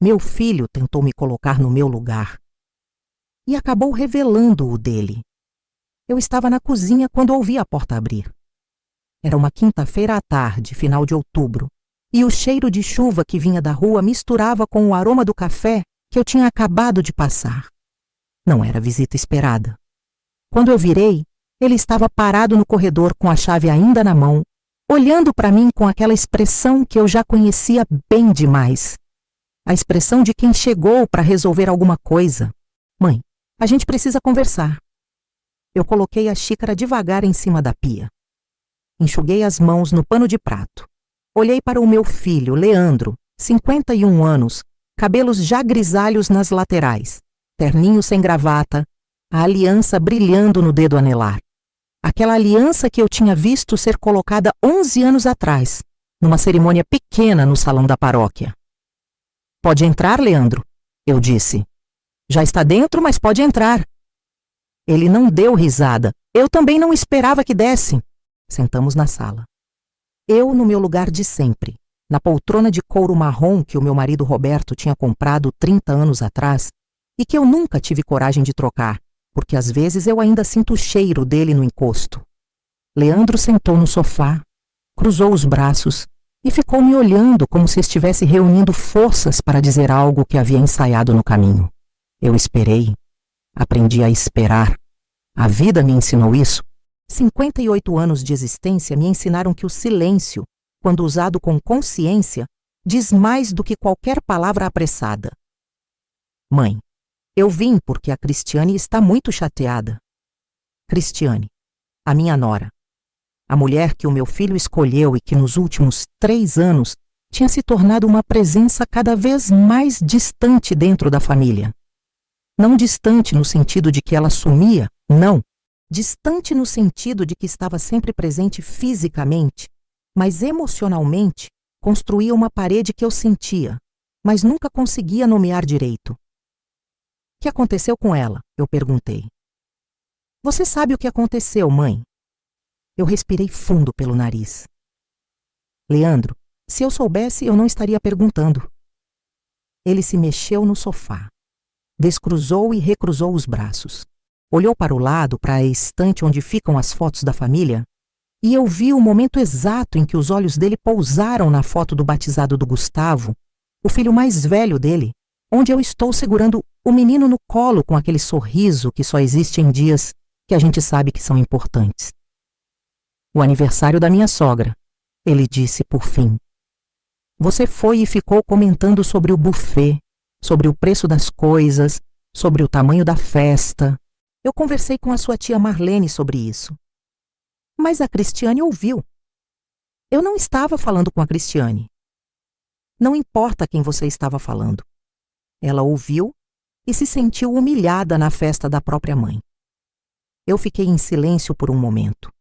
Meu filho tentou me colocar no meu lugar e acabou revelando o dele. Eu estava na cozinha quando ouvi a porta abrir. Era uma quinta-feira à tarde, final de outubro, e o cheiro de chuva que vinha da rua misturava com o aroma do café que eu tinha acabado de passar. Não era visita esperada. Quando eu virei, ele estava parado no corredor com a chave ainda na mão, olhando para mim com aquela expressão que eu já conhecia bem demais. A expressão de quem chegou para resolver alguma coisa. Mãe, a gente precisa conversar. Eu coloquei a xícara devagar em cima da pia. Enxuguei as mãos no pano de prato. Olhei para o meu filho, Leandro, 51 anos, cabelos já grisalhos nas laterais, terninho sem gravata, a aliança brilhando no dedo anelar. Aquela aliança que eu tinha visto ser colocada 11 anos atrás, numa cerimônia pequena no salão da paróquia. Pode entrar, Leandro, eu disse. Já está dentro, mas pode entrar. Ele não deu risada. Eu também não esperava que desse. Sentamos na sala. Eu no meu lugar de sempre, na poltrona de couro marrom que o meu marido Roberto tinha comprado 30 anos atrás e que eu nunca tive coragem de trocar, porque às vezes eu ainda sinto o cheiro dele no encosto. Leandro sentou no sofá, cruzou os braços e ficou me olhando como se estivesse reunindo forças para dizer algo que havia ensaiado no caminho. Eu esperei. Aprendi a esperar. A vida me ensinou isso. 58 anos de existência me ensinaram que o silêncio, quando usado com consciência, diz mais do que qualquer palavra apressada. Mãe, eu vim porque a Cristiane está muito chateada. Cristiane, a minha nora. A mulher que o meu filho escolheu e que nos últimos 3 anos tinha se tornado uma presença cada vez mais distante dentro da família. Não distante no sentido de que ela sumia, não. Distante no sentido de que estava sempre presente fisicamente, mas emocionalmente construía uma parede que eu sentia, mas nunca conseguia nomear direito. O que aconteceu com ela? Eu perguntei. Você sabe o que aconteceu, mãe? Eu respirei fundo pelo nariz. Leandro, se eu soubesse, eu não estaria perguntando. Ele se mexeu no sofá. Descruzou e recruzou os braços. Olhou para o lado, para a estante onde ficam as fotos da família, e eu vi o momento exato em que os olhos dele pousaram na foto do batizado do Gustavo, o filho mais velho dele, onde eu estou segurando o menino no colo com aquele sorriso que só existe em dias que a gente sabe que são importantes. O aniversário da minha sogra, ele disse por fim. Você foi e ficou comentando sobre o buffet, sobre o preço das coisas, sobre o tamanho da festa. Eu conversei com a sua tia Marlene sobre isso. Mas a Cristiane ouviu. Eu não estava falando com a Cristiane. Não importa quem você estava falando. Ela ouviu e se sentiu humilhada na festa da própria mãe. Eu fiquei em silêncio por um momento.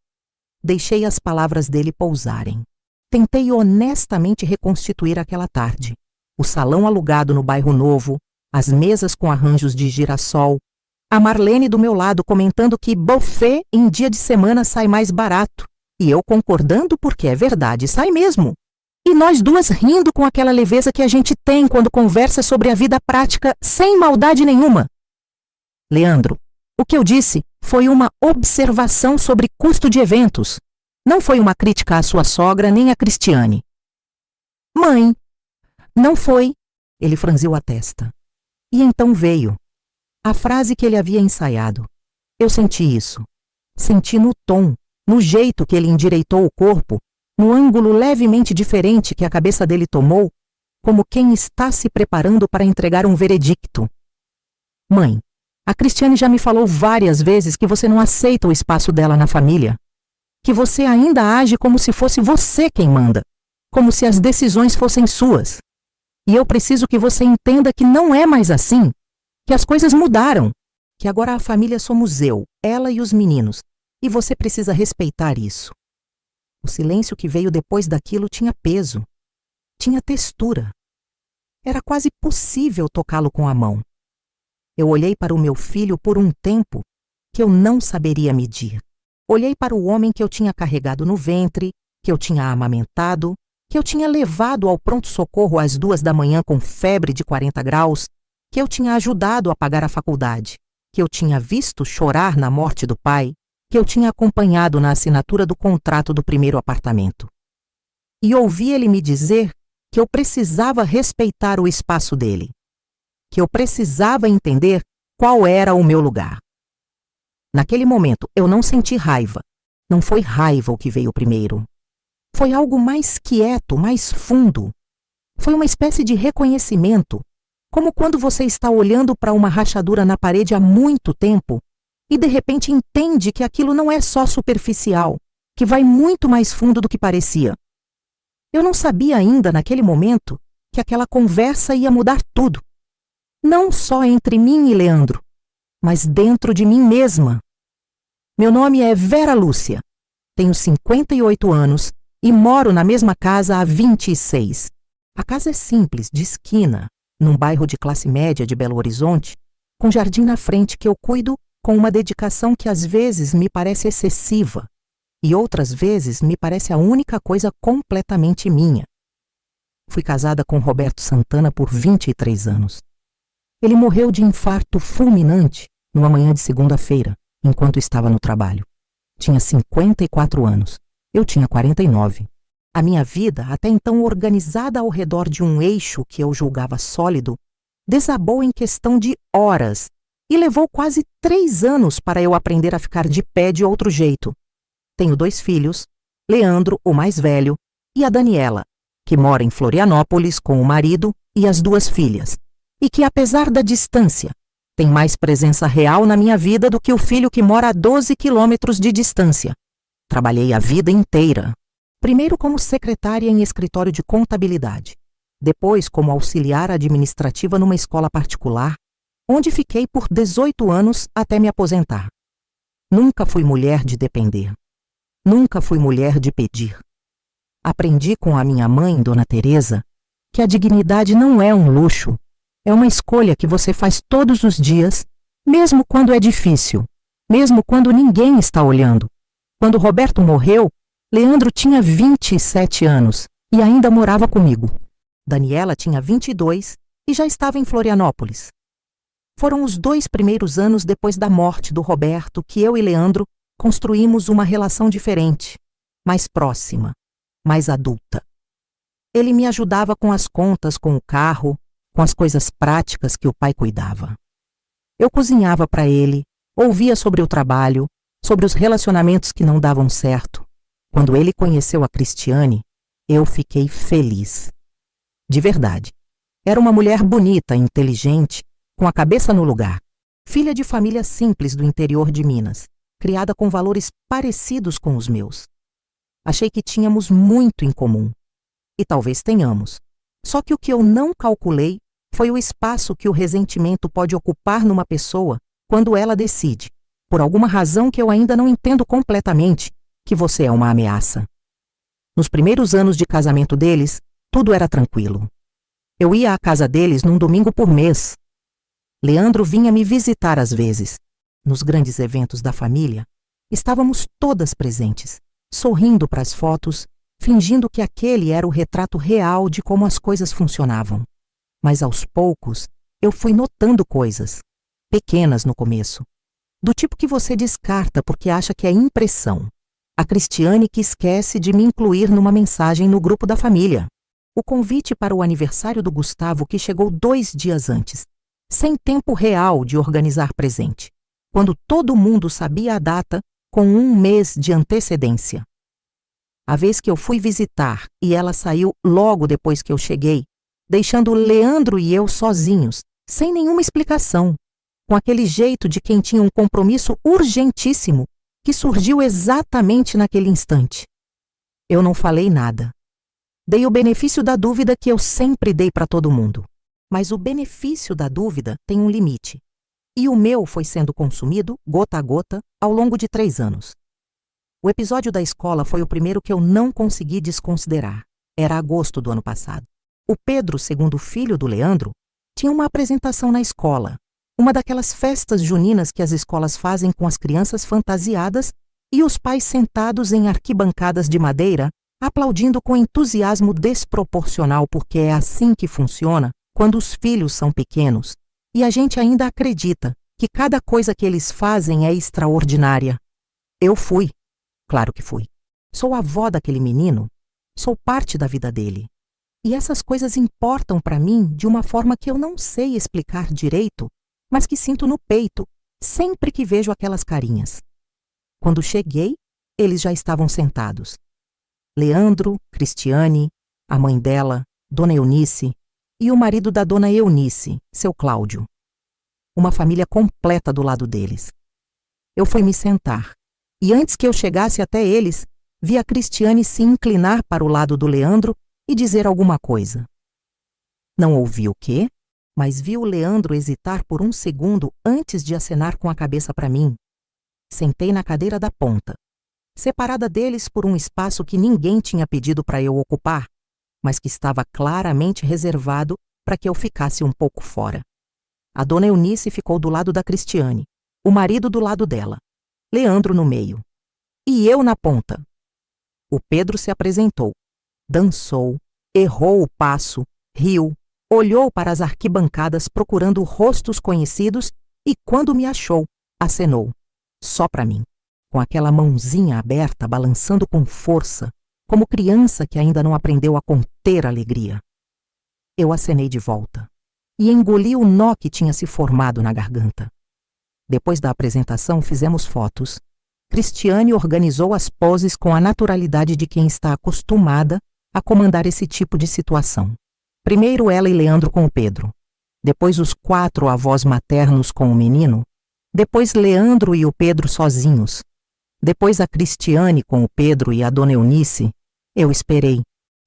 Deixei as palavras dele pousarem. Tentei honestamente reconstituir aquela tarde. O salão alugado no bairro Novo, as mesas com arranjos de girassol, a Marlene do meu lado comentando que buffet em dia de semana sai mais barato. E eu concordando porque é verdade, sai mesmo. E nós duas rindo com aquela leveza que a gente tem quando conversa sobre a vida prática sem maldade nenhuma. Leandro, o que eu disse foi uma observação sobre custo de eventos. Não foi uma crítica à sua sogra nem à Cristiane. Mãe, não foi. Ele franziu a testa. E então veio a frase que ele havia ensaiado. Eu senti isso. Senti no tom, no jeito que ele endireitou o corpo, no ângulo levemente diferente que a cabeça dele tomou, como quem está se preparando para entregar um veredicto. Mãe, a Cristiane já me falou várias vezes que você não aceita o espaço dela na família, que você ainda age como se fosse você quem manda, como se as decisões fossem suas. E eu preciso que você entenda que não é mais assim, que as coisas mudaram, que agora a família somos eu, ela e os meninos, e você precisa respeitar isso. O silêncio que veio depois daquilo tinha peso, tinha textura. Era quase possível tocá-lo com a mão. Eu olhei para o meu filho por um tempo que eu não saberia medir. Olhei para o homem que eu tinha carregado no ventre, que eu tinha amamentado, que eu tinha levado ao pronto-socorro às 2 da manhã com febre de 40 graus, que eu tinha ajudado a pagar a faculdade, que eu tinha visto chorar na morte do pai, que eu tinha acompanhado na assinatura do contrato do primeiro apartamento. E ouvi ele me dizer que eu precisava respeitar o espaço dele, que eu precisava entender qual era o meu lugar. Naquele momento, eu não senti raiva. Não foi raiva o que veio primeiro. Foi algo mais quieto, mais fundo. Foi uma espécie de reconhecimento, como quando você está olhando para uma rachadura na parede há muito tempo e de repente entende que aquilo não é só superficial, que vai muito mais fundo do que parecia. Eu não sabia ainda, naquele momento, que aquela conversa ia mudar tudo. Não só entre mim e Leandro, mas dentro de mim mesma. Meu nome é Vera Lúcia, tenho 58 anos e moro na mesma casa há 26. A casa é simples, de esquina, num bairro de classe média de Belo Horizonte, com jardim na frente que eu cuido com uma dedicação que às vezes me parece excessiva e outras vezes me parece a única coisa completamente minha. Fui casada com Roberto Santana por 23 anos. Ele morreu de infarto fulminante numa manhã de segunda-feira, enquanto estava no trabalho. Tinha 54 anos. Eu tinha 49. A minha vida, até então organizada ao redor de um eixo que eu julgava sólido, desabou em questão de horas e levou quase 3 anos para eu aprender a ficar de pé de outro jeito. Tenho 2 filhos, Leandro, o mais velho, e a Daniela, que mora em Florianópolis com o marido e as 2 filhas, e que, apesar da distância, tem mais presença real na minha vida do que o filho que mora a 12 quilômetros de distância. Trabalhei a vida inteira, primeiro como secretária em escritório de contabilidade, depois como auxiliar administrativa numa escola particular, onde fiquei por 18 anos até me aposentar. Nunca fui mulher de depender. Nunca fui mulher de pedir. Aprendi com a minha mãe, Dona Teresa, que a dignidade não é um luxo, é uma escolha que você faz todos os dias, mesmo quando é difícil, mesmo quando ninguém está olhando. Quando Roberto morreu, Leandro tinha 27 anos e ainda morava comigo. Daniela tinha 22 e já estava em Florianópolis. Foram os 2 primeiros anos depois da morte do Roberto que eu e Leandro construímos uma relação diferente, mais próxima, mais adulta. Ele me ajudava com as contas, com o carro, com as coisas práticas que o pai cuidava. Eu cozinhava para ele, ouvia sobre o trabalho, sobre os relacionamentos que não davam certo. Quando ele conheceu a Cristiane, eu fiquei feliz. De verdade. Era uma mulher bonita, inteligente, com a cabeça no lugar. Filha de família simples do interior de Minas, criada com valores parecidos com os meus. Achei que tínhamos muito em comum. E talvez tenhamos. Só que o que eu não calculei foi o espaço que o ressentimento pode ocupar numa pessoa quando ela decide, por alguma razão que eu ainda não entendo completamente, que você é uma ameaça. Nos primeiros anos de casamento deles, tudo era tranquilo. Eu ia à casa deles num domingo por mês. Leandro vinha me visitar às vezes. Nos grandes eventos da família, estávamos todas presentes, sorrindo para as fotos, fingindo que aquele era o retrato real de como as coisas funcionavam. Mas aos poucos, eu fui notando coisas, pequenas no começo, do tipo que você descarta porque acha que é impressão. A Cristiane que esquece de me incluir numa mensagem no grupo da família. O convite para o aniversário do Gustavo que chegou 2 dias antes, sem tempo real de organizar presente, quando todo mundo sabia a data com 1 mês de antecedência. A vez que eu fui visitar e ela saiu logo depois que eu cheguei, deixando Leandro e eu sozinhos, sem nenhuma explicação, com aquele jeito de quem tinha um compromisso urgentíssimo que surgiu exatamente naquele instante. Eu não falei nada. Dei o benefício da dúvida que eu sempre dei para todo mundo. Mas o benefício da dúvida tem um limite. E o meu foi sendo consumido, gota a gota, ao longo de 3 anos. O episódio da escola foi o primeiro que eu não consegui desconsiderar. Era agosto do ano passado. O Pedro, segundo filho do Leandro, tinha uma apresentação na escola, uma daquelas festas juninas que as escolas fazem com as crianças fantasiadas e os pais sentados em arquibancadas de madeira, aplaudindo com entusiasmo desproporcional, porque é assim que funciona quando os filhos são pequenos e a gente ainda acredita que cada coisa que eles fazem é extraordinária. Eu fui, claro que fui. Sou a avó daquele menino, sou parte da vida dele. E essas coisas importam para mim de uma forma que eu não sei explicar direito, mas que sinto no peito sempre que vejo aquelas carinhas. Quando cheguei, eles já estavam sentados. Leandro, Cristiane, a mãe dela, Dona Eunice, e o marido da Dona Eunice, seu Cláudio. Uma família completa do lado deles. Eu fui me sentar, e antes que eu chegasse até eles, vi a Cristiane se inclinar para o lado do Leandro e dizer alguma coisa. Não ouvi o quê, mas vi o Leandro hesitar por um segundo antes de acenar com a cabeça para mim. Sentei na cadeira da ponta, separada deles por um espaço que ninguém tinha pedido para eu ocupar, mas que estava claramente reservado para que eu ficasse um pouco fora. A Dona Eunice ficou do lado da Cristiane, o marido do lado dela, Leandro no meio, e eu na ponta. O Pedro se apresentou, dançou, errou o passo, riu, olhou para as arquibancadas procurando rostos conhecidos e, quando me achou, acenou, só para mim, com aquela mãozinha aberta balançando com força, como criança que ainda não aprendeu a conter a alegria. Eu acenei de volta e engoli o nó que tinha se formado na garganta. Depois da apresentação, fizemos fotos. Cristiane organizou as poses com a naturalidade de quem está acostumada a comandar esse tipo de situação. Primeiro ela e Leandro com o Pedro, depois os 4 avós maternos com o menino, depois Leandro e o Pedro sozinhos, depois a Cristiane com o Pedro e a Dona Eunice. Eu esperei.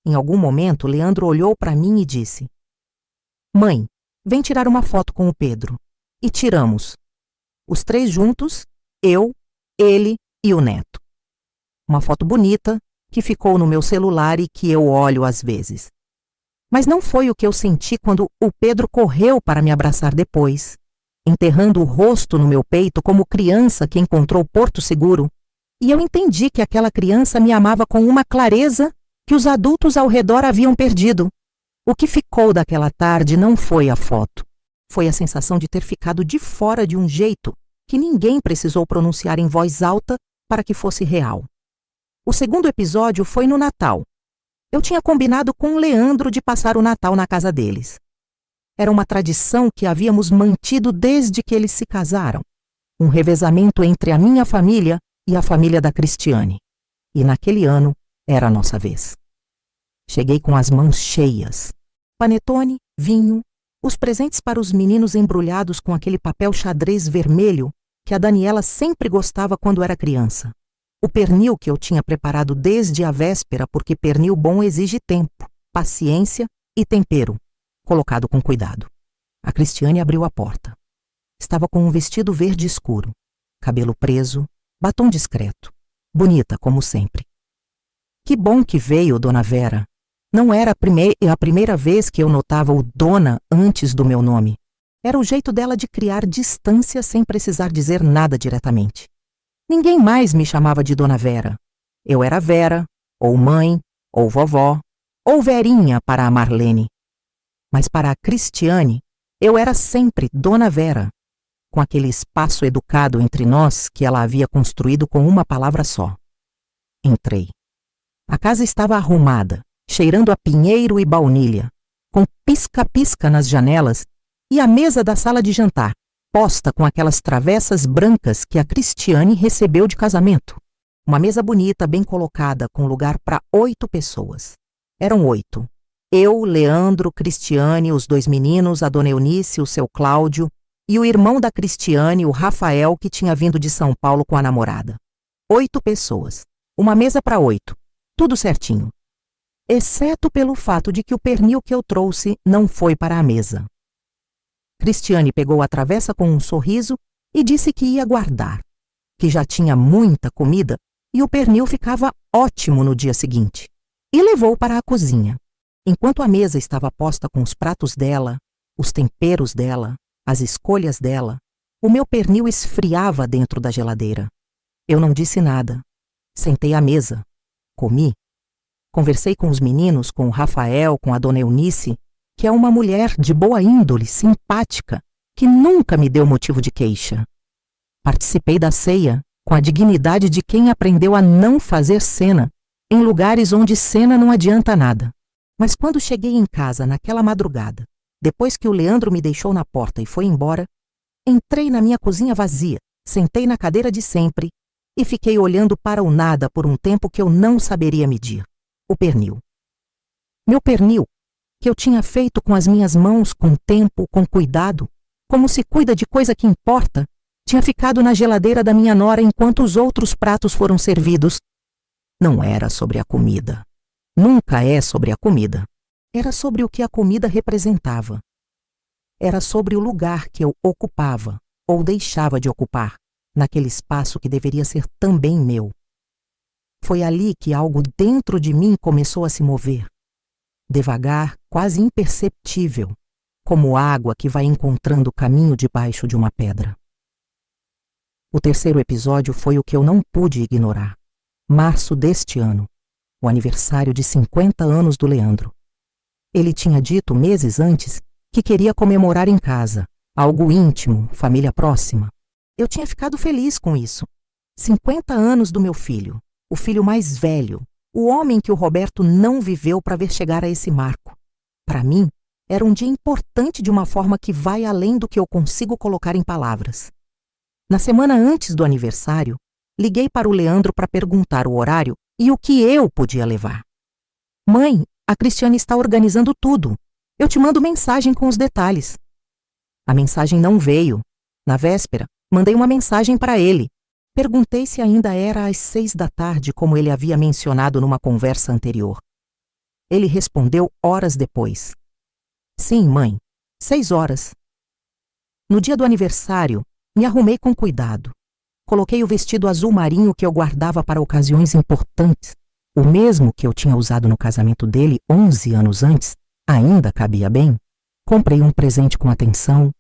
Em algum momento, Leandro olhou para mim e disse: "Mãe, vem tirar uma foto com o Pedro." E tiramos. Os 3 juntos, eu, ele e o neto. Uma foto bonita que ficou no meu celular e que eu olho às vezes. Mas não foi o que eu senti quando o Pedro correu para me abraçar depois, enterrando o rosto no meu peito como criança que encontrou Porto Seguro, e eu entendi que aquela criança me amava com uma clareza que os adultos ao redor haviam perdido. O que ficou daquela tarde não foi a foto, foi a sensação de ter ficado de fora de um jeito que ninguém precisou pronunciar em voz alta para que fosse real. O segundo episódio foi no Natal. Eu tinha combinado com o Leandro de passar o Natal na casa deles. Era uma tradição que havíamos mantido desde que eles se casaram. Um revezamento entre a minha família e a família da Cristiane. E naquele ano era a nossa vez. Cheguei com as mãos cheias. Panetone, vinho, os presentes para os meninos embrulhados com aquele papel xadrez vermelho que a Daniela sempre gostava quando era criança. O pernil que eu tinha preparado desde a véspera, porque pernil bom exige tempo, paciência e tempero, colocado com cuidado. A Cristiane abriu a porta. Estava com um vestido verde escuro, cabelo preso, batom discreto, bonita como sempre. Que bom que veio, Dona Vera. Não era a primeira vez que eu notava o Dona antes do meu nome. Era o jeito dela de criar distância sem precisar dizer nada diretamente. Ninguém mais me chamava de Dona Vera. Eu era Vera, ou mãe, ou vovó, ou Verinha para a Marlene. Mas para a Cristiane, eu era sempre Dona Vera, com aquele espaço educado entre nós que ela havia construído com uma palavra só. Entrei. A casa estava arrumada, cheirando a pinheiro e baunilha, com pisca-pisca nas janelas, e a mesa da sala de jantar, posta com aquelas travessas brancas que a Cristiane recebeu de casamento. Uma mesa bonita, bem colocada, com lugar para 8 pessoas. Eram 8. Eu, Leandro, Cristiane, os 2 meninos, a Dona Eunice, o seu Cláudio, e o irmão da Cristiane, o Rafael, que tinha vindo de São Paulo com a namorada. 8 pessoas. Uma mesa para 8. Tudo certinho. Exceto pelo fato de que o pernil que eu trouxe não foi para a mesa. Cristiane pegou a travessa com um sorriso e disse que ia guardar, que já tinha muita comida e o pernil ficava ótimo no dia seguinte, e levou para a cozinha. Enquanto a mesa estava posta com os pratos dela, os temperos dela, as escolhas dela, o meu pernil esfriava dentro da geladeira. Eu não disse nada. Sentei à mesa. Comi. Conversei com os meninos, com o Rafael, com a dona Eunice, que é uma mulher de boa índole, simpática, que nunca me deu motivo de queixa. Participei da ceia com a dignidade de quem aprendeu a não fazer cena em lugares onde cena não adianta nada. Mas quando cheguei em casa naquela madrugada, depois que o Leandro me deixou na porta e foi embora, entrei na minha cozinha vazia, sentei na cadeira de sempre e fiquei olhando para o nada por um tempo que eu não saberia medir. O pernil. Meu pernil, que eu tinha feito com as minhas mãos, com tempo, com cuidado, como se cuida de coisa que importa, tinha ficado na geladeira da minha nora enquanto os outros pratos foram servidos. Não era sobre a comida. Nunca é sobre a comida. Era sobre o que a comida representava. Era sobre o lugar que eu ocupava, ou deixava de ocupar, naquele espaço que deveria ser também meu. Foi ali que algo dentro de mim começou a se mover. Devagar, quase imperceptível, como água que vai encontrando o caminho debaixo de uma pedra. O terceiro episódio foi o que eu não pude ignorar. Março deste ano, o aniversário de 50 anos do Leandro. Ele tinha dito meses antes que queria comemorar em casa, algo íntimo, família próxima. Eu tinha ficado feliz com isso. 50 anos do meu filho, o filho mais velho, o homem que o Roberto não viveu para ver chegar a esse marco. Para mim, era um dia importante de uma forma que vai além do que eu consigo colocar em palavras. Na semana antes do aniversário, liguei para o Leandro para perguntar o horário e o que eu podia levar. Mãe, a Cristiane está organizando tudo. Eu te mando mensagem com os detalhes. A mensagem não veio. Na véspera, mandei uma mensagem para ele. Perguntei se ainda era às 6 da tarde, como ele havia mencionado numa conversa anterior. Ele respondeu horas depois. Sim, mãe, 6 horas. No dia do aniversário, me arrumei com cuidado. Coloquei o vestido azul marinho que eu guardava para ocasiões importantes. O mesmo que eu tinha usado no casamento dele 11 anos antes, ainda cabia bem. Comprei um presente com atenção,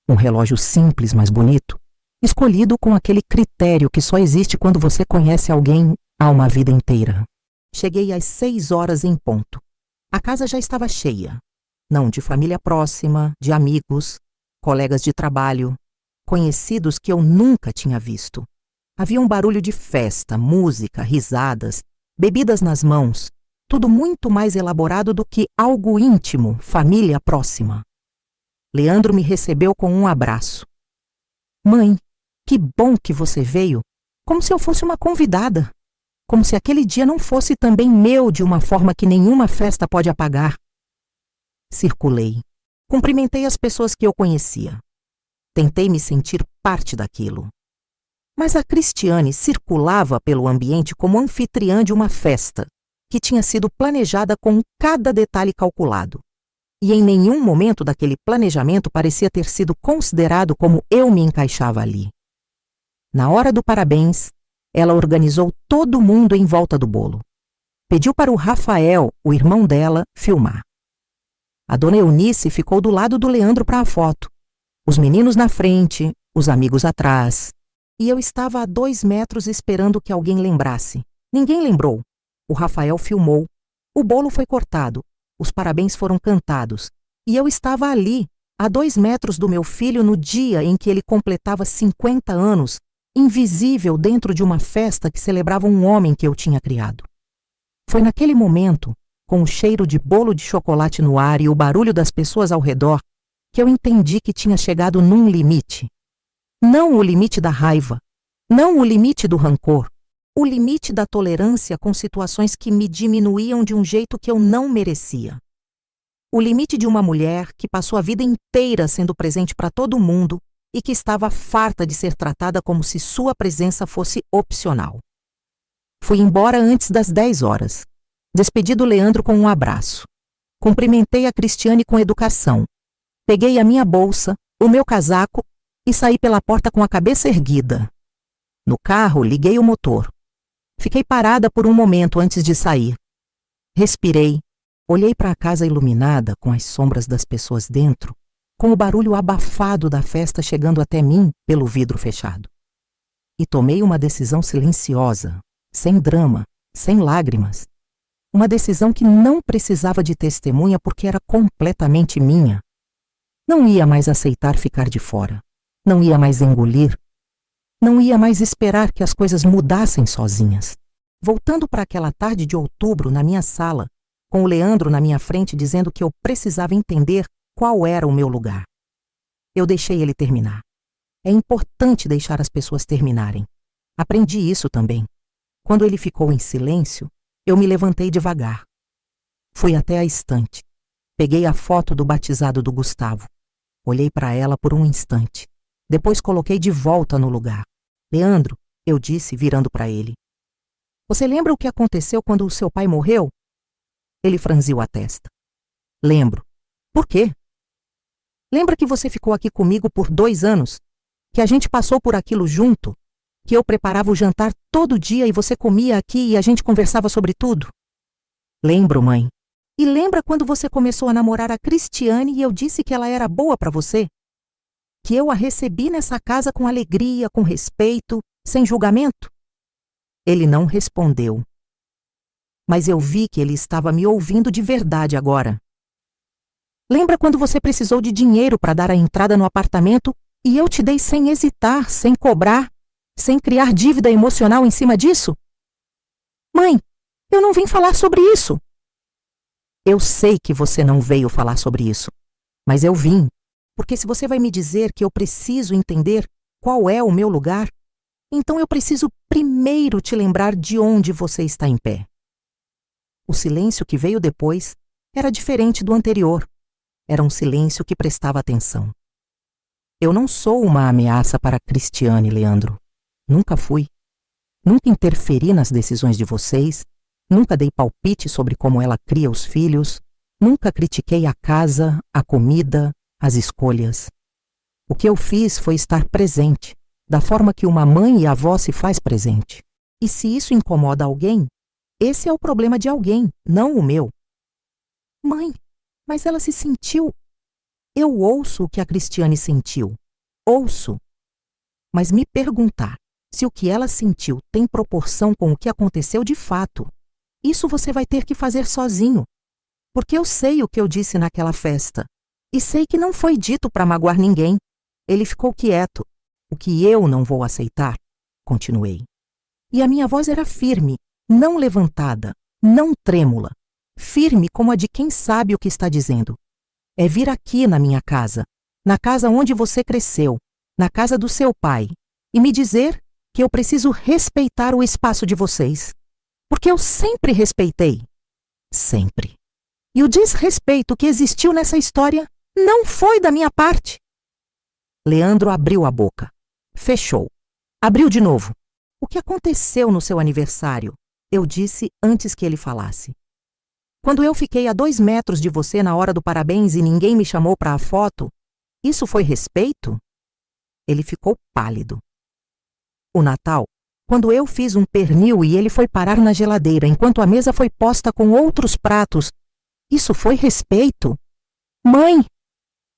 um relógio simples, mas bonito, escolhido com aquele critério que só existe quando você conhece alguém há uma vida inteira. Cheguei às 6 horas em ponto. A casa já estava cheia. Não de família próxima, de amigos, colegas de trabalho, conhecidos que eu nunca tinha visto. Havia um barulho de festa, música, risadas, bebidas nas mãos, tudo muito mais elaborado do que algo íntimo, família próxima. Leandro me recebeu com um abraço. Mãe, que bom que você veio, como se eu fosse uma convidada, como se aquele dia não fosse também meu de uma forma que nenhuma festa pode apagar. Circulei, cumprimentei as pessoas que eu conhecia. Tentei me sentir parte daquilo. Mas a Cristiane circulava pelo ambiente como anfitriã de uma festa, que tinha sido planejada com cada detalhe calculado. E em nenhum momento daquele planejamento parecia ter sido considerado como eu me encaixava ali. Na hora do parabéns, ela organizou todo mundo em volta do bolo. Pediu para o Rafael, o irmão dela, filmar. A dona Eunice ficou do lado do Leandro para a foto. Os meninos na frente, os amigos atrás. E eu estava a 2 metros esperando que alguém lembrasse. Ninguém lembrou. O Rafael filmou. O bolo foi cortado. Os parabéns foram cantados. E eu estava ali, a 2 metros do meu filho, no dia em que ele completava 50 anos, invisível dentro de uma festa que celebrava um homem que eu tinha criado. Foi naquele momento, com o cheiro de bolo de chocolate no ar e o barulho das pessoas ao redor, que eu entendi que tinha chegado num limite. Não o limite da raiva, não o limite do rancor, o limite da tolerância com situações que me diminuíam de um jeito que eu não merecia. O limite de uma mulher que passou a vida inteira sendo presente para todo mundo e que estava farta de ser tratada como se sua presença fosse opcional. Fui embora antes das 10 horas. Despedi do Leandro com um abraço. Cumprimentei a Cristiane com educação. Peguei a minha bolsa, o meu casaco e saí pela porta com a cabeça erguida. No carro, liguei o motor. Fiquei parada por um momento antes de sair. Respirei, olhei para a casa iluminada com as sombras das pessoas dentro, com o barulho abafado da festa chegando até mim pelo vidro fechado. E tomei uma decisão silenciosa, sem drama, sem lágrimas. Uma decisão que não precisava de testemunha porque era completamente minha. Não ia mais aceitar ficar de fora. Não ia mais engolir. Não ia mais esperar que as coisas mudassem sozinhas. Voltando para aquela tarde de outubro na minha sala, com o Leandro na minha frente dizendo que eu precisava entender qual era o meu lugar. Eu deixei ele terminar. É importante deixar as pessoas terminarem. Aprendi isso também. Quando ele ficou em silêncio, eu me levantei devagar. Fui até a estante. Peguei a foto do batizado do Gustavo. Olhei para ela por um instante. Depois coloquei de volta no lugar. Leandro, eu disse, virando para ele. Você lembra o que aconteceu quando o seu pai morreu? Ele franziu a testa. Lembro. Por quê? Lembra que você ficou aqui comigo por 2 anos? Que a gente passou por aquilo junto? Que eu preparava o jantar todo dia e você comia aqui e a gente conversava sobre tudo? Lembro, mãe. E lembra quando você começou a namorar a Cristiane e eu disse que ela era boa para você? Que eu a recebi nessa casa com alegria, com respeito, sem julgamento? Ele não respondeu. Mas eu vi que ele estava me ouvindo de verdade agora. Lembra quando você precisou de dinheiro para dar a entrada no apartamento e eu te dei sem hesitar, sem cobrar, sem criar dívida emocional em cima disso? Mãe, eu não vim falar sobre isso. Eu sei que você não veio falar sobre isso, mas eu vim, porque se você vai me dizer que eu preciso entender qual é o meu lugar, então eu preciso primeiro te lembrar de onde você está em pé. O silêncio que veio depois era diferente do anterior. Era um silêncio que prestava atenção. Eu não sou uma ameaça para Cristiane, Leandro. Nunca fui. Nunca interferi nas decisões de vocês. Nunca dei palpite sobre como ela cria os filhos. Nunca critiquei a casa, a comida, as escolhas. O que eu fiz foi estar presente, da forma que uma mãe e avó se faz presente. E se isso incomoda alguém, esse é o problema de alguém, não o meu. Mãe, mas ela se sentiu... Eu ouço o que a Cristiane sentiu. Ouço. Mas me perguntar se o que ela sentiu tem proporção com o que aconteceu de fato, isso você vai ter que fazer sozinho. Porque eu sei o que eu disse naquela festa. E sei que não foi dito para magoar ninguém. Ele ficou quieto. O que eu não vou aceitar, continuei. E a minha voz era firme, não levantada, não trêmula. Firme como a de quem sabe o que está dizendo. É vir aqui na minha casa, na casa onde você cresceu, na casa do seu pai, e me dizer que eu preciso respeitar o espaço de vocês. Porque eu sempre respeitei. Sempre. E o desrespeito que existiu nessa história não foi da minha parte. Leandro abriu a boca. Fechou. Abriu de novo. O que aconteceu no seu aniversário? Eu disse antes que ele falasse. Quando eu fiquei a 2 metros de você na hora do parabéns e ninguém me chamou para a foto, isso foi respeito? Ele ficou pálido. O Natal, quando eu fiz um pernil e ele foi parar na geladeira enquanto a mesa foi posta com outros pratos, isso foi respeito? Mãe!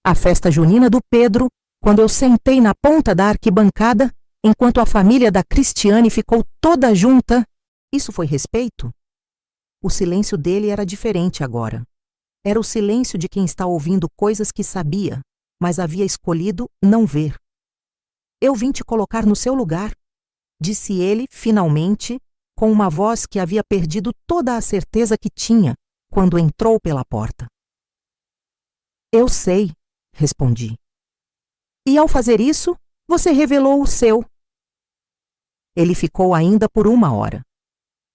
A festa junina do Pedro, quando eu sentei na ponta da arquibancada, enquanto a família da Cristiane ficou toda junta, isso foi respeito? O silêncio dele era diferente agora. Era o silêncio de quem está ouvindo coisas que sabia, mas havia escolhido não ver. Eu vim te colocar no seu lugar, disse ele, finalmente, com uma voz que havia perdido toda a certeza que tinha quando entrou pela porta. Eu sei, respondi. E ao fazer isso, você revelou o seu. Ele ficou ainda por 1 hora.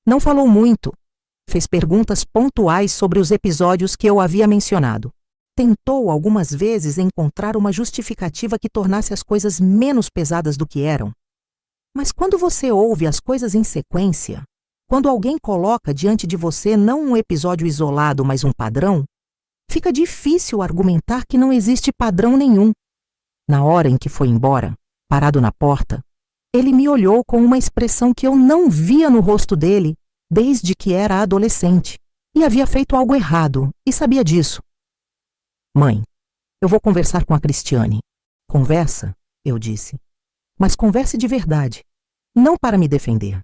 Não falou muito. Fez perguntas pontuais sobre os episódios que eu havia mencionado. Tentou algumas vezes encontrar uma justificativa que tornasse as coisas menos pesadas do que eram. Mas quando você ouve as coisas em sequência, quando alguém coloca diante de você não um episódio isolado, mas um padrão, fica difícil argumentar que não existe padrão nenhum. Na hora em que foi embora, parado na porta, ele me olhou com uma expressão que eu não via no rosto dele desde que era adolescente, e havia feito algo errado, e sabia disso. Mãe, eu vou conversar com a Cristiane. Conversa, eu disse. Mas converse de verdade, não para me defender,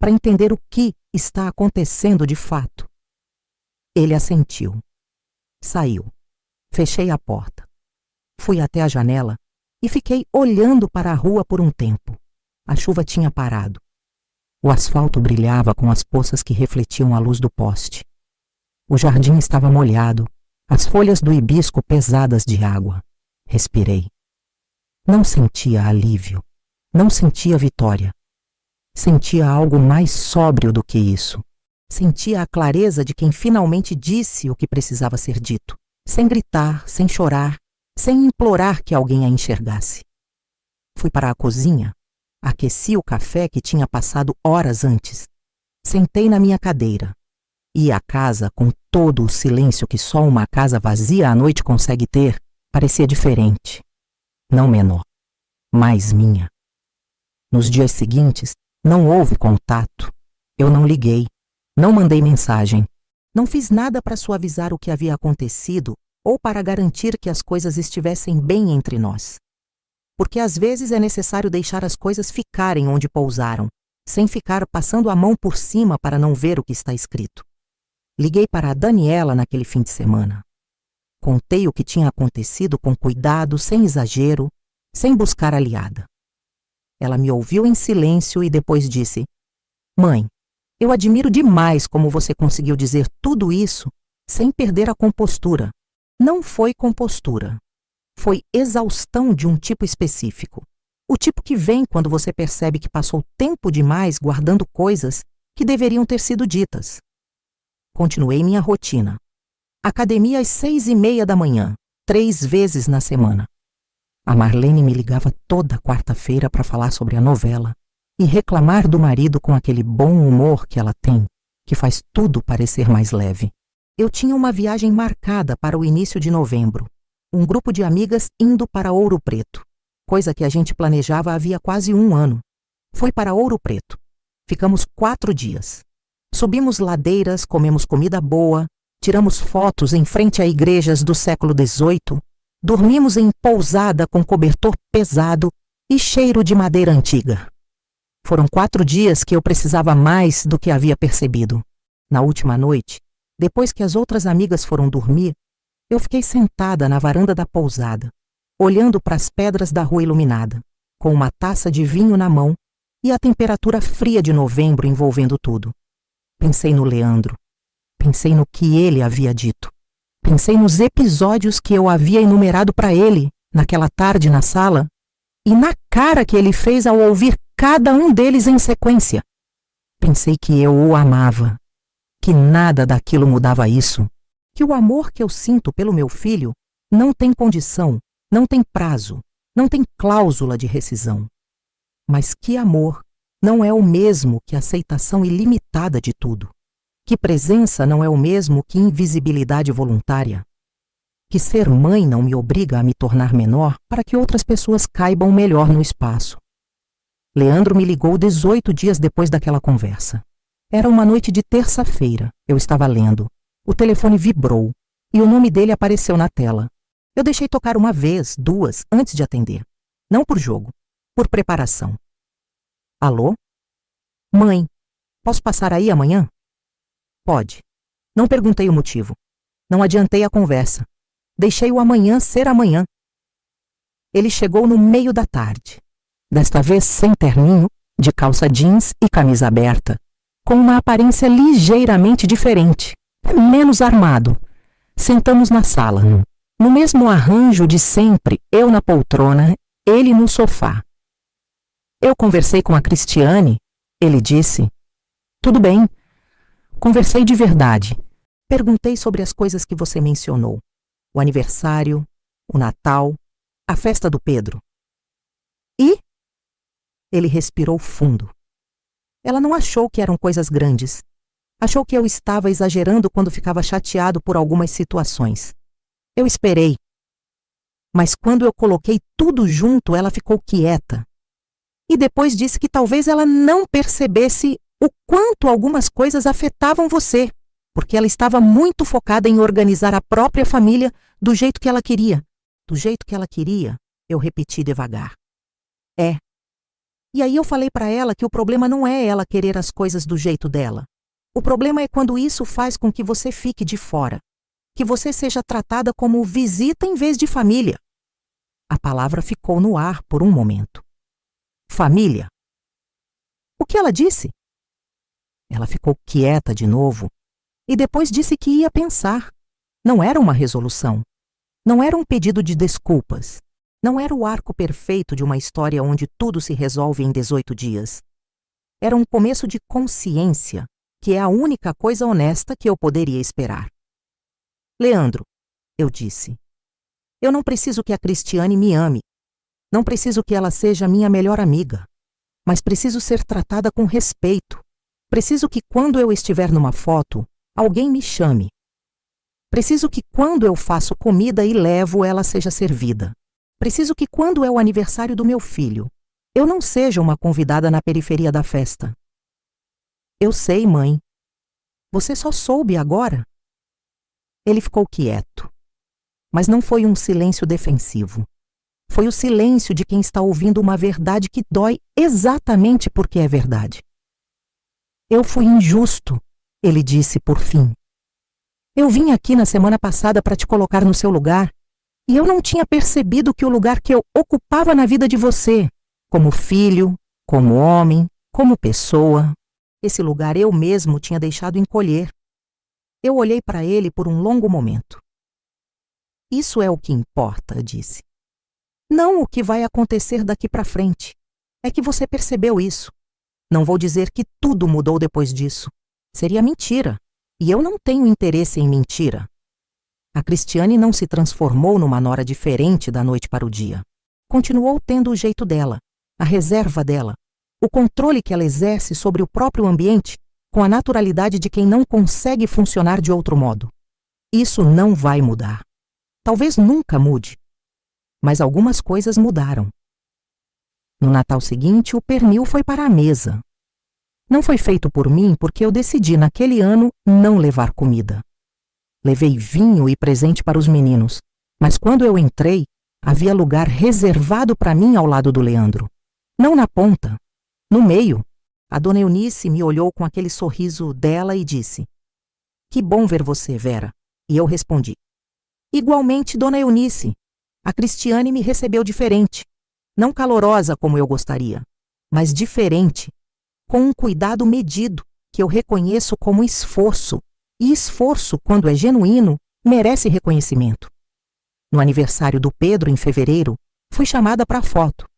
para entender o que está acontecendo de fato. Ele assentiu. Saiu. Fechei a porta. Fui até a janela e fiquei olhando para a rua por um tempo. A chuva tinha parado. O asfalto brilhava com as poças que refletiam a luz do poste. O jardim estava molhado, as folhas do hibisco pesadas de água. Respirei. Não sentia alívio. Não sentia vitória. Sentia algo mais sóbrio do que isso. Sentia a clareza de quem finalmente disse o que precisava ser dito, sem gritar, sem chorar, sem implorar que alguém a enxergasse. Fui para a cozinha, aqueci o café que tinha passado horas antes. Sentei na minha cadeira. E a casa, com todo o silêncio que só uma casa vazia à noite consegue ter, parecia diferente. Não menor, mais minha. Nos dias seguintes, não houve contato. Eu não liguei, não mandei mensagem. Não fiz nada para suavizar o que havia acontecido ou para garantir que as coisas estivessem bem entre nós. Porque às vezes é necessário deixar as coisas ficarem onde pousaram, sem ficar passando a mão por cima para não ver o que está escrito. Liguei para a Daniela naquele fim de semana. Contei o que tinha acontecido com cuidado, sem exagero, sem buscar aliada. Ela me ouviu em silêncio e depois disse: Mãe, eu admiro demais como você conseguiu dizer tudo isso sem perder a compostura. Não foi compostura. Foi exaustão de um tipo específico. O tipo que vem quando você percebe que passou tempo demais guardando coisas que deveriam ter sido ditas. Continuei minha rotina. Academia às 6:30 da manhã, 3 vezes na semana. A Marlene me ligava toda quarta-feira para falar sobre a novela e reclamar do marido com aquele bom humor que ela tem, que faz tudo parecer mais leve. Eu tinha uma viagem marcada para o início de novembro. Um grupo de amigas indo para Ouro Preto, coisa que a gente planejava havia quase 1 ano. Foi para Ouro Preto. Ficamos 4 dias. Subimos ladeiras, comemos comida boa, tiramos fotos em frente a igrejas do século XVIII, dormimos em pousada com cobertor pesado e cheiro de madeira antiga. Foram 4 dias que eu precisava mais do que havia percebido. Na última noite, depois que as outras amigas foram dormir, eu fiquei sentada na varanda da pousada, olhando para as pedras da rua iluminada, com uma taça de vinho na mão e a temperatura fria de novembro envolvendo tudo. Pensei no Leandro. Pensei no que ele havia dito. Pensei nos episódios que eu havia enumerado para ele, naquela tarde na sala, e na cara que ele fez ao ouvir cada um deles em sequência. Pensei que eu o amava, que nada daquilo mudava isso, que o amor que eu sinto pelo meu filho não tem condição, não tem prazo, não tem cláusula de rescisão. Mas que amor não é o mesmo que aceitação ilimitada de tudo. Que presença não é o mesmo que invisibilidade voluntária. Que ser mãe não me obriga a me tornar menor para que outras pessoas caibam melhor no espaço. Leandro me ligou 18 dias depois daquela conversa. Era uma noite de terça-feira. Eu estava lendo. O telefone vibrou e o nome dele apareceu na tela. Eu deixei tocar 1 vez, 2, antes de atender. Não por jogo, por preparação. Alô? Mãe, posso passar aí amanhã? Pode. Não perguntei o motivo. Não adiantei a conversa. Deixei o amanhã ser amanhã. Ele chegou no meio da tarde. Desta vez sem terninho, de calça jeans e camisa aberta, com uma aparência ligeiramente diferente, menos armado. Sentamos na sala, no mesmo arranjo de sempre, eu na poltrona, ele no sofá. Eu conversei com a Cristiane, ele disse. Tudo bem. Conversei de verdade. Perguntei sobre as coisas que você mencionou. O aniversário, o Natal, a festa do Pedro. E? Ele respirou fundo. Ela não achou que eram coisas grandes. Achou que eu estava exagerando quando ficava chateado por algumas situações. Eu esperei. Mas quando eu coloquei tudo junto, ela ficou quieta. E depois disse que talvez ela não percebesse o quanto algumas coisas afetavam você, porque ela estava muito focada em organizar a própria família do jeito que ela queria. Do jeito que ela queria, eu repeti devagar. É. E aí eu falei para ela que o problema não é ela querer as coisas do jeito dela. O problema é quando isso faz com que você fique de fora, que você seja tratada como visita em vez de família. A palavra ficou no ar por um momento. Família. O que ela disse? Ela ficou quieta de novo e depois disse que ia pensar. Não era uma resolução. Não era um pedido de desculpas. Não era o arco perfeito de uma história onde tudo se resolve em 18 dias. Era um começo de consciência, que é a única coisa honesta que eu poderia esperar. Leandro, eu disse, eu não preciso que a Cristiane me ame. Não preciso que ela seja minha melhor amiga. Mas preciso ser tratada com respeito. Preciso que quando eu estiver numa foto, alguém me chame. Preciso que quando eu faço comida e levo, ela seja servida. Preciso que quando é o aniversário do meu filho, eu não seja uma convidada na periferia da festa. Eu sei, mãe. Você só soube agora? Ele ficou quieto. Mas não foi um silêncio defensivo. Foi o silêncio de quem está ouvindo uma verdade que dói exatamente porque é verdade. Eu fui injusto, ele disse por fim. Eu vim aqui na semana passada para te colocar no seu lugar e eu não tinha percebido que o lugar que eu ocupava na vida de você, como filho, como homem, como pessoa, esse lugar eu mesmo tinha deixado encolher. Eu olhei para ele por um longo momento. Isso é o que importa, disse. Não o que vai acontecer daqui para frente. É que você percebeu isso. Não vou dizer que tudo mudou depois disso. Seria mentira. E eu não tenho interesse em mentira. A Cristiane não se transformou numa nora diferente da noite para o dia. Continuou tendo o jeito dela, a reserva dela, o controle que ela exerce sobre o próprio ambiente com a naturalidade de quem não consegue funcionar de outro modo. Isso não vai mudar. Talvez nunca mude. Mas algumas coisas mudaram. No Natal seguinte, o pernil foi para a mesa. Não foi feito por mim porque eu decidi naquele ano não levar comida. Levei vinho e presente para os meninos, mas quando eu entrei, havia lugar reservado para mim ao lado do Leandro. Não na ponta, no meio. A dona Eunice me olhou com aquele sorriso dela e disse: "Que bom ver você, Vera." E eu respondi: "Igualmente, dona Eunice. A Cristiane me recebeu diferente. Não calorosa como eu gostaria, mas diferente, com um cuidado medido, que eu reconheço como esforço. E esforço, quando é genuíno, merece reconhecimento." No aniversário do Pedro, em fevereiro, fui chamada para a foto.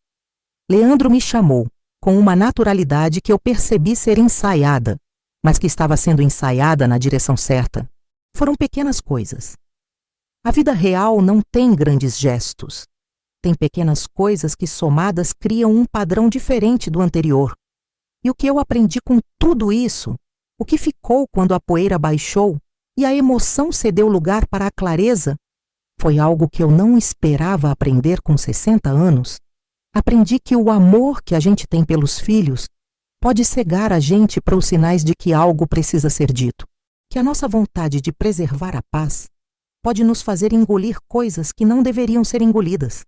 Leandro me chamou, com uma naturalidade que eu percebi ser ensaiada, mas que estava sendo ensaiada na direção certa. Foram pequenas coisas. A vida real não tem grandes gestos. Tem pequenas coisas que somadas criam um padrão diferente do anterior. E o que eu aprendi com tudo isso, o que ficou quando a poeira baixou e a emoção cedeu lugar para a clareza, foi algo que eu não esperava aprender com 60 anos. Aprendi que o amor que a gente tem pelos filhos pode cegar a gente para os sinais de que algo precisa ser dito, que a nossa vontade de preservar a paz pode nos fazer engolir coisas que não deveriam ser engolidas,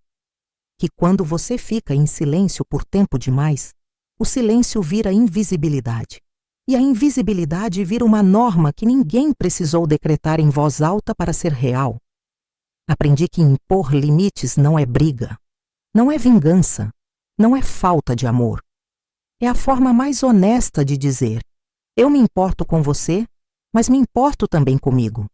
que quando você fica em silêncio por tempo demais, o silêncio vira invisibilidade. E a invisibilidade vira uma norma que ninguém precisou decretar em voz alta para ser real. Aprendi que impor limites não é briga, não é vingança, não é falta de amor. É a forma mais honesta de dizer: eu me importo com você, mas me importo também comigo.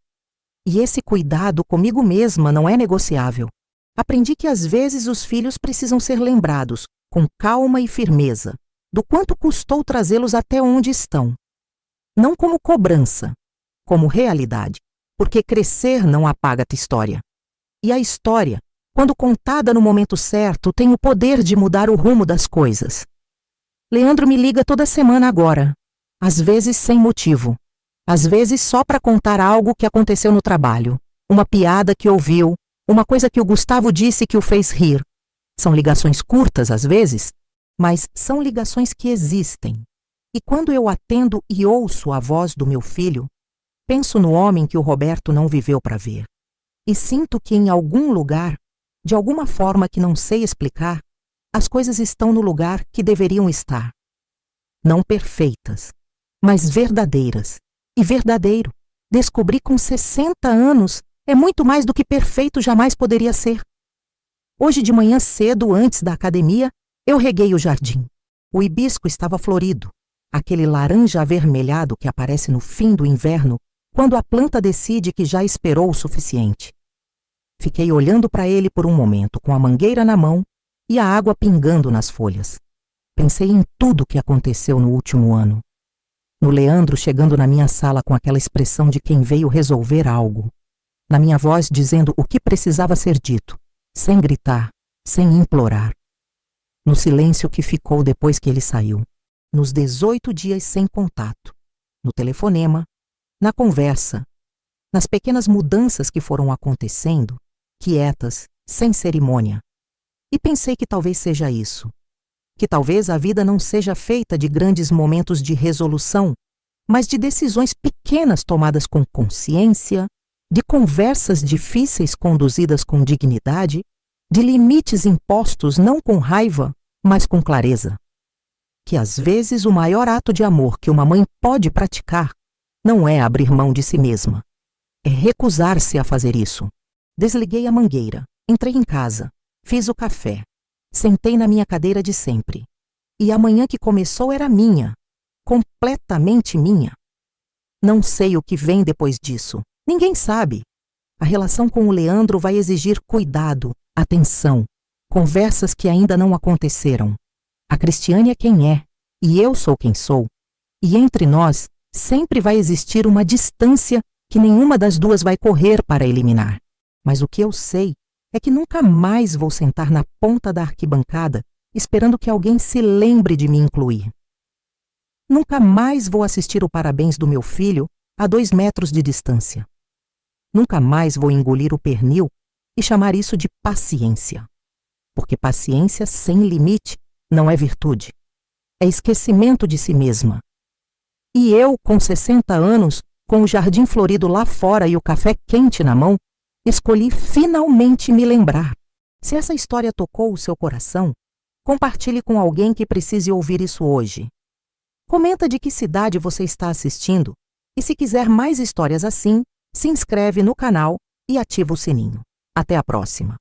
E esse cuidado comigo mesma não é negociável. Aprendi que às vezes os filhos precisam ser lembrados, com calma e firmeza, do quanto custou trazê-los até onde estão. Não como cobrança, como realidade, porque crescer não apaga a história. E a história, quando contada no momento certo, tem o poder de mudar o rumo das coisas. Leandro me liga toda semana agora, às vezes sem motivo, às vezes só para contar algo que aconteceu no trabalho, uma piada que ouviu, uma coisa que o Gustavo disse que o fez rir. São ligações curtas às vezes, mas são ligações que existem. E quando eu atendo e ouço a voz do meu filho, penso no homem que o Roberto não viveu para ver. E sinto que em algum lugar, de alguma forma que não sei explicar, as coisas estão no lugar que deveriam estar. Não perfeitas, mas verdadeiras. e verdadeiro. Descobri com 60 anos é muito mais do que perfeito jamais poderia ser. Hoje de manhã cedo, antes da academia, eu reguei o jardim. O hibisco estava florido, aquele laranja avermelhado que aparece no fim do inverno, quando a planta decide que já esperou o suficiente. Fiquei olhando para ele por um momento, com a mangueira na mão e a água pingando nas folhas. Pensei em tudo o que aconteceu no último ano. No Leandro chegando na minha sala com aquela expressão de quem veio resolver algo. Na minha voz dizendo o que precisava ser dito, sem gritar, sem implorar. No silêncio que ficou depois que ele saiu. Nos 18 dias sem contato. No telefonema, na conversa, nas pequenas mudanças que foram acontecendo, quietas, sem cerimônia. E pensei que talvez seja isso. Que talvez a vida não seja feita de grandes momentos de resolução, mas de decisões pequenas tomadas com consciência, de conversas difíceis conduzidas com dignidade, de limites impostos não com raiva, mas com clareza. Que às vezes o maior ato de amor que uma mãe pode praticar não é abrir mão de si mesma, é recusar-se a fazer isso. Desliguei a mangueira, entrei em casa, fiz o café, sentei na minha cadeira de sempre. E a manhã que começou era minha, completamente minha. Não sei o que vem depois disso. Ninguém sabe. A relação com o Leandro vai exigir cuidado, atenção, conversas que ainda não aconteceram. A Cristiane é quem é, e eu sou quem sou. E entre nós sempre vai existir uma distância que nenhuma das duas vai correr para eliminar. Mas o que eu sei é que nunca mais vou sentar na ponta da arquibancada esperando que alguém se lembre de me incluir. Nunca mais vou assistir o parabéns do meu filho a 2 metros de distância. Nunca mais vou engolir o pernil e chamar isso de paciência. Porque paciência sem limite não é virtude. É esquecimento de si mesma. E eu, com 60 anos, com o jardim florido lá fora e o café quente na mão, escolhi finalmente me lembrar. Se essa história tocou o seu coração, compartilhe com alguém que precise ouvir isso hoje. Comenta de que cidade você está assistindo e se quiser mais histórias assim, se inscreve no canal e ativa o sininho. Até a próxima!